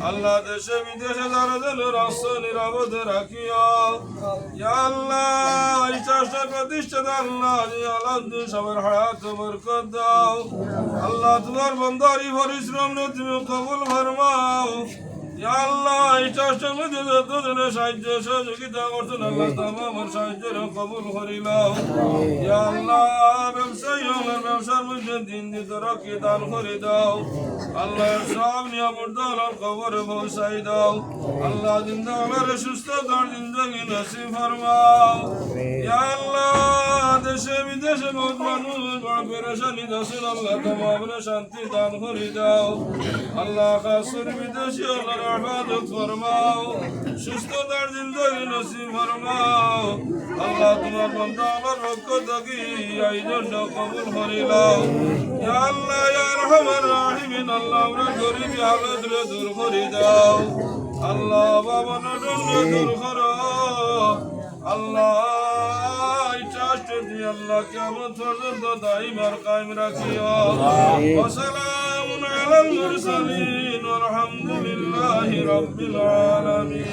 আল্লাহ দেশে বিদেশে যারা যেন রাষ্ট্র নিরাপদে রাখিও ইয়া আল্লাহ এই চেষ্টা প্রতিষ্ঠাতা আল্লাহ আলাউদ্দিন সবার হায়াত বরকত দাও আল্লাহ তোমার বন্দারি পরিশ্রম তুমি কবুল ফরমাও ইয়া আল্লাহ এই চেষ্টার মধ্যে যতজনের সাহায্য সহযোগিতা করছেন আল্লাহ তামামের সাহায্যের কবুল করিলাও ইয়া আল্লাহ ব্যবসায়ী হলেন ব্যবসার মধ্যে দিন দিতে রাখি দান করে দাও আল্লাহ সব নিয়ামত দলের কবরে পৌঁছাই দাও আল্লাহ জিন্দাগের সুস্থতার জিন্দগি নসিব ফরমাও ইয়া আল্লাহ দেশে বিদেশে বহুত মানুষ বড় পেরেশানি দশের আল্লাহ তামামের শান্তি দান করে দাও আল্লাহ খাসুর বিদেশি আল্লাহ হেফাজত ফরমাও সুস্থতার জিন্দগি নসিব ফরমাও আল্লাহ তোমার বান্দা আমার পক্ষ থেকে এই জন্য কবুল করিলাও ইয়া আল্লাহ ইয়া রহমান রাহিমিন আল্লাহ আমরা গরিবী হালত রে দূর করে দাও আল্লাহ বাবানের জন্য দূর করো আল্লাহ আল্লাহ কিয়ামত পর্যন্ত দাইমার কায়েম রাখিও ওয়া সালামুন আলাল মুরসালিন ওয়া আলহামদুলিল্লাহি রাব্বিল আলামিন।